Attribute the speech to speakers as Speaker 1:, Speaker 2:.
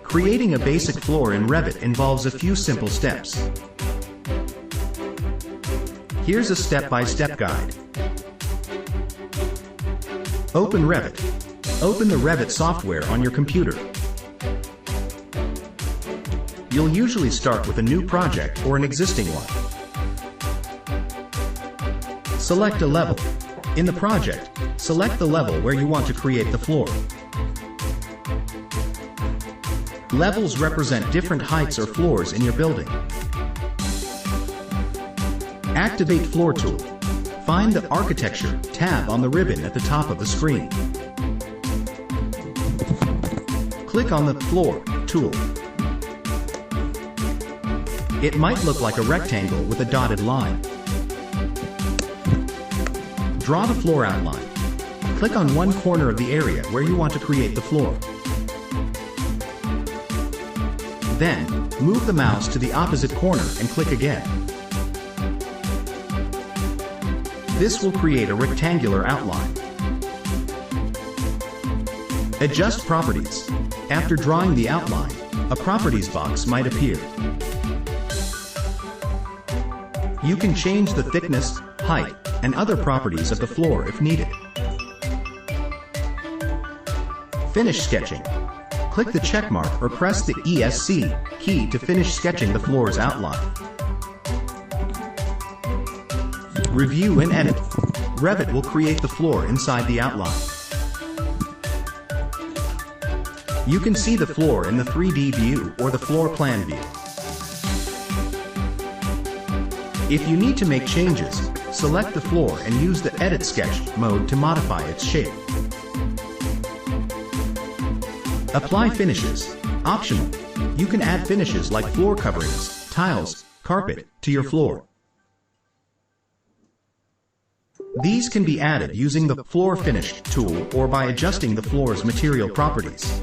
Speaker 1: Creating a basic floor in Revit involves a few simple steps. Here's a step-by-step guide. Open Revit. Open the Revit software on your computer. You'll usually start with a new project or an existing one. Select a level. In the project, select the level where you want to create the floor. Levels represent different heights or floors in your building. Activate Floor Tool. Find the Architecture tab on the ribbon at the top of the screen. Click on the Floor tool. It might look like a rectangle with a dotted line. Draw the floor outline. Click on one corner of the area where you want to create the floor. Then, move the mouse to the opposite corner and click again. This will create a rectangular outline. Adjust Properties. After drawing the outline, a Properties box might appear. You can change the thickness, height, and other properties of the floor if needed. Finish sketching. Click the check mark or press the ESC key to finish sketching the floor's outline. Review and edit. Revit will create the floor inside the outline. You can see the floor in the 3D view or the floor plan view. If you need to make changes, select the floor and use the Edit Sketch mode to modify its shape. Apply finishes. Optional. You can add finishes like floor coverings, tiles, carpet to your floor. These can be added using the Floor Finish tool or by adjusting the floor's material properties.